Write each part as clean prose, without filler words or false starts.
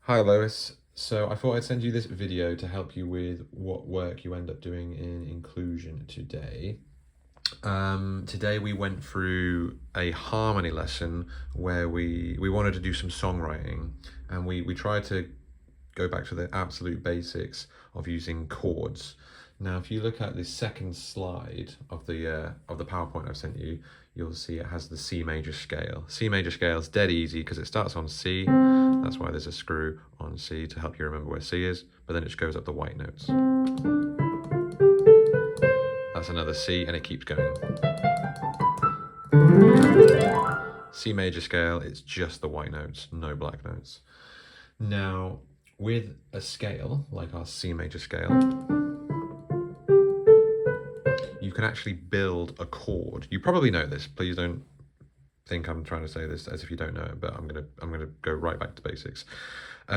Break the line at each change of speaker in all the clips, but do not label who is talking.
Hi Lois, so I thought I'd send you this video to help you with what work you end up doing in inclusion today. Today we went through a harmony lesson where we wanted to do some songwriting, and we tried to go back to the absolute basics of using chords. Now, if you look at the second slide of the PowerPoint I've sent you, you'll see it has the C major scale. C major scale is dead easy because it starts on C. That's why there's a screw on C to help you remember where C is, but then it just goes up the white notes. That's another C, and it keeps going. C major scale, it's just the white notes, no black notes. Now, with a scale like our C major scale, you can actually build a chord. You probably know this. Please don't think I'm trying to say this as if you don't know it, but I'm gonna go right back to basics.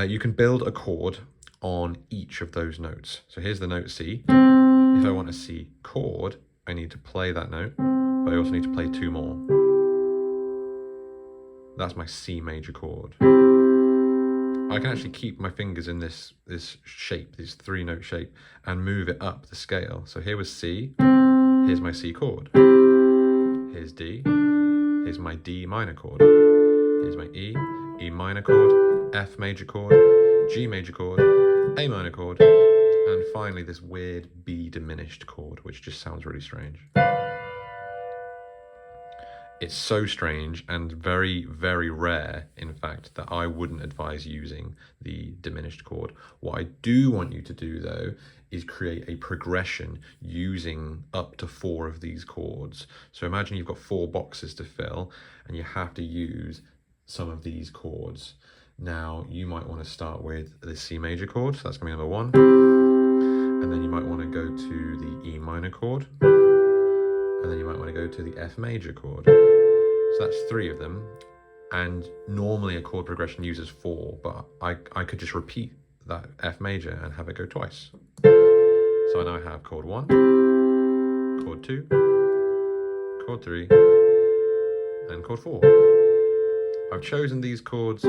You can build a chord on each of those notes. So here's the note C. If I want a C chord, I need to play that note, but I also need to play two more. That's my C major chord. I can actually keep my fingers in this shape, this three note shape, and move it up the scale. So here was C, here's my C chord. Here's D, here's my D minor chord. Here's my E, E minor chord, F major chord, G major chord, A minor chord, and finally this weird B diminished chord, which just sounds really strange. It's so strange and very, very rare, in fact, that I wouldn't advise using the diminished chord. What I do want you to do, though, is create a progression using up to 4 of these chords. So imagine you've got 4 boxes to fill, and you have to use some of these chords. Now, you might want to start with the C major chord, so that's going to be number 1. And then you might want to go to the E minor chord. And then you might want to go to the F major chord. So that's 3 of them. And normally a chord progression uses 4, but I could just repeat that F major and have it go twice. So I now have chord 1, chord 2, chord 3, and chord 4. I've chosen these chords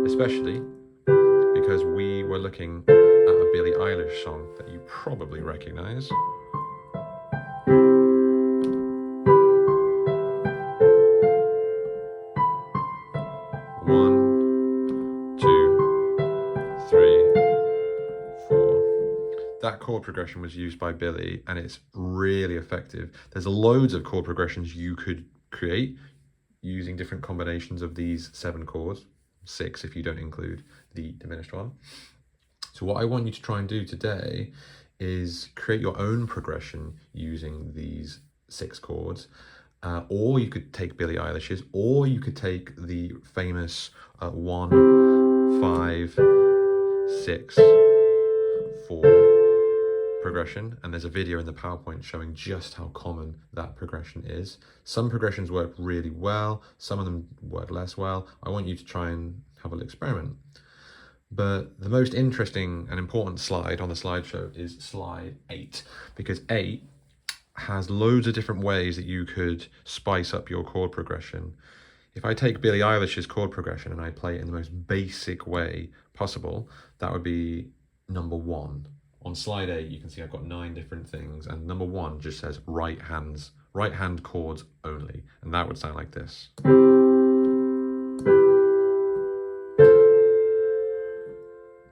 especially because we were looking at a Billie Eilish song that you probably recognize. That chord progression was used by Billie, and it's really effective. There's loads of chord progressions you could create using different combinations of these 7 chords, 6 if you don't include the diminished one. So what I want you to try and do today is create your own progression using these 6 chords. Or you could take Billie Eilish's, or you could take the famous 1, 5, 6, 4 progression, and there's a video in the PowerPoint showing just how common that progression is. Some progressions work really well, some of them work less well. I want you to try and have a little experiment. But the most interesting and important slide on the slideshow is slide 8, because 8 has loads of different ways that you could spice up your chord progression. If I take Billie Eilish's chord progression and I play it in the most basic way possible, that would be number 1. On slide 8, you can see I've got 9 different things, and number 1 just says right hand chords only, and that would sound like this.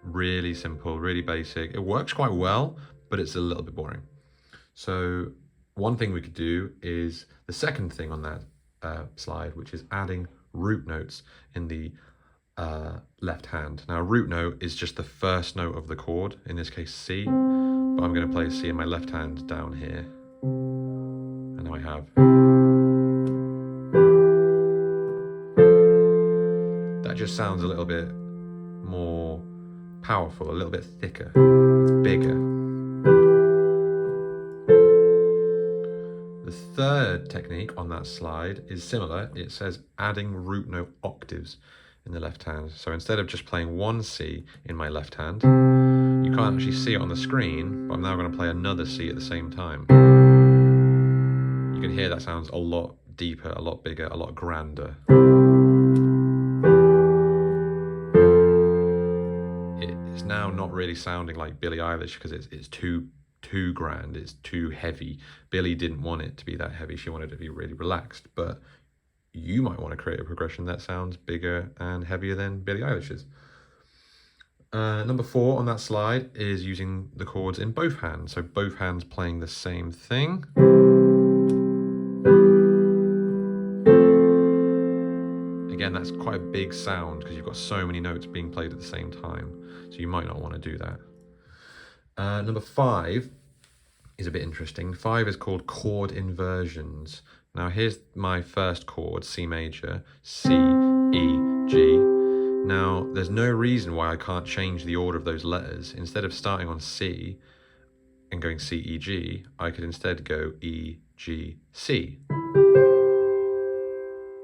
Really simple, really basic. It works quite well, but it's a little bit boring. So one thing we could do is the second thing on that slide, which is adding root notes in the left hand. Now, a root note is just the first note of the chord, in this case C, but I'm going to play C in my left hand down here. And now I have. That just sounds a little bit more powerful, a little bit thicker, it's bigger. The third technique on that slide is similar. It says adding root note octaves in the left hand. So instead of just playing 1 C in my left hand, you can't actually see it on the screen, but I'm now going to play another C at the same time. You can hear that sounds a lot deeper, a lot bigger, a lot grander. it's now not really sounding like Billie Eilish because it's too grand, it's too heavy. Billie didn't want it to be that heavy, she wanted it to be really relaxed, but you might want to create a progression that sounds bigger and heavier than Billie Eilish's. Number 4 on that slide is using the chords in both hands, so both hands playing the same thing. Again, that's quite a big sound because you've got so many notes being played at the same time, so you might not want to do that. Number 5 is a bit interesting. 5 is called chord inversions. Now here's my first chord, C major, C, E, G. Now there's no reason why I can't change the order of those letters. Instead of starting on C and going C, E, G, I could instead go E, G, C.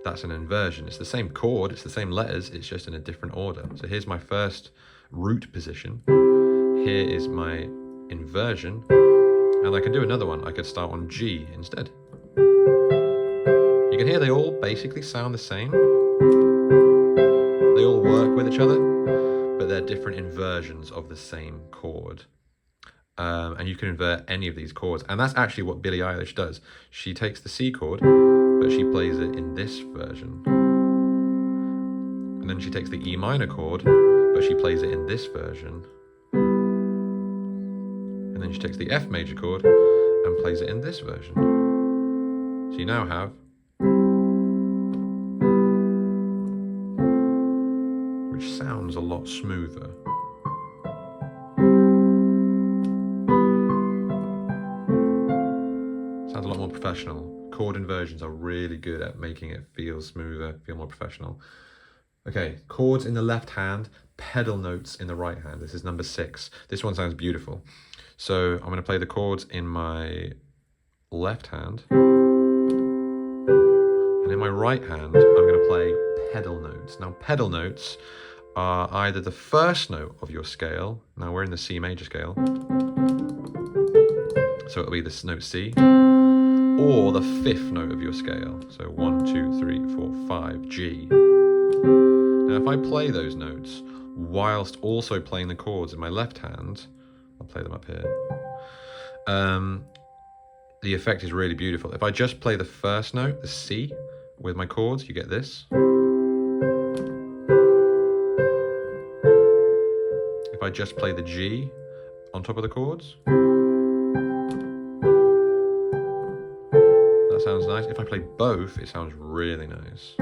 That's an inversion. It's the same chord, it's the same letters, it's just in a different order. So here's my first root position. Here is my inversion. And I can do another one. I could start on G instead. You can hear they all basically sound the same. They all work with each other, but they're different inversions of the same chord. And you can invert any of these chords. And that's actually what Billie Eilish does. She takes the C chord, but she plays it in this version. And then she takes the E minor chord, but she plays it in this version. And then she takes the F major chord and plays it in this version. So you now have, which sounds a lot smoother. Sounds a lot more professional. Chord inversions are really good at making it feel smoother, feel more professional. Okay, chords in the left hand, pedal notes in the right hand. This is number 6. This one sounds beautiful. So I'm going to play the chords in my left hand. And in my right hand, I'm going to play pedal notes. Now, pedal notes are either the first note of your scale. Now, we're in the C major scale. So it'll be this note C. Or the 5th note of your scale. So 1, 2, 3, 4, 5, G. Now, if I play those notes whilst also playing the chords in my left hand, I'll play them up here. The effect is really beautiful. If I just play the first note, the C, with my chords, you get this. If I just play the G on top of the chords, that sounds nice. If I play both, it sounds really nice.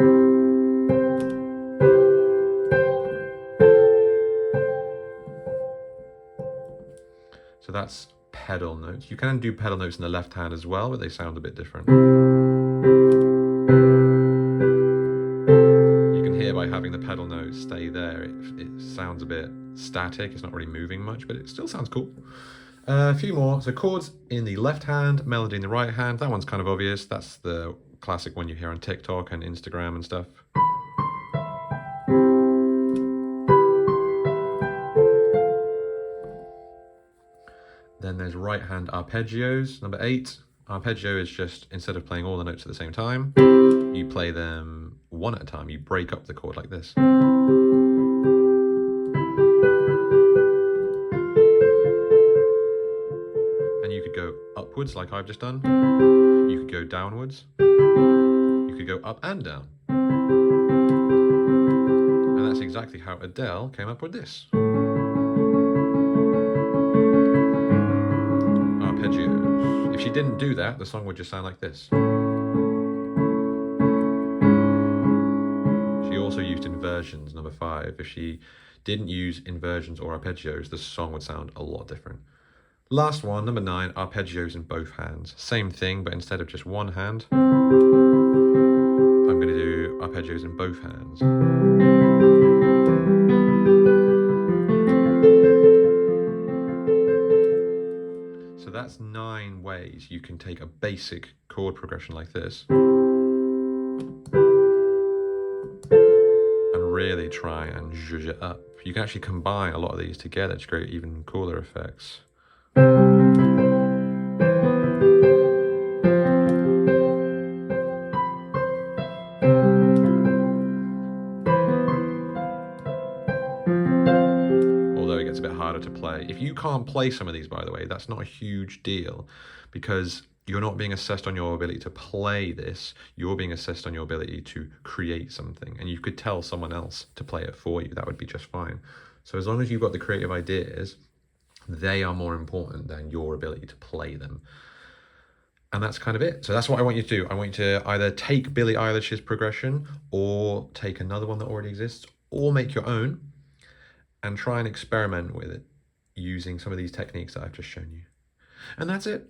So that's pedal notes. You can do pedal notes in the left hand as well, but they sound a bit different. You can hear by having the pedal notes stay there, it sounds a bit static. It's not really moving much, but it still sounds cool. A few more. So chords in the left hand, melody in the right hand. That one's kind of obvious. That's the classic one you hear on TikTok and Instagram and stuff. Then there's right hand arpeggios, number 8. Arpeggio is just, instead of playing all the notes at the same time, you play them one at a time. You break up the chord like this. And you could go upwards like I've just done. You could go downwards. You could go up and down. And that's exactly how Adele came up with this. Arpeggios. If she didn't do that, the song would just sound like this. She also used inversions, number 5. If she didn't use inversions or arpeggios, the song would sound a lot different. Last one, number 9, arpeggios in both hands. Same thing, but instead of just one hand, I'm going to do arpeggios in both hands. So that's 9 ways you can take a basic chord progression like this and really try and zhuzh it up. You can actually combine a lot of these together to create even cooler effects. Although it gets a bit harder to play. If you can't play some of these, by the way, that's not a huge deal, because you're not being assessed on your ability to play this, you're being assessed on your ability to create something. And you could tell someone else to play it for you, that would be just fine. So as long as you've got the creative ideas, they are more important than your ability to play them. And that's kind of it. So that's what I want you to do. I want you to either take Billie Eilish's progression, or take another one that already exists, or make your own and try and experiment with it using some of these techniques that I've just shown you. And that's it.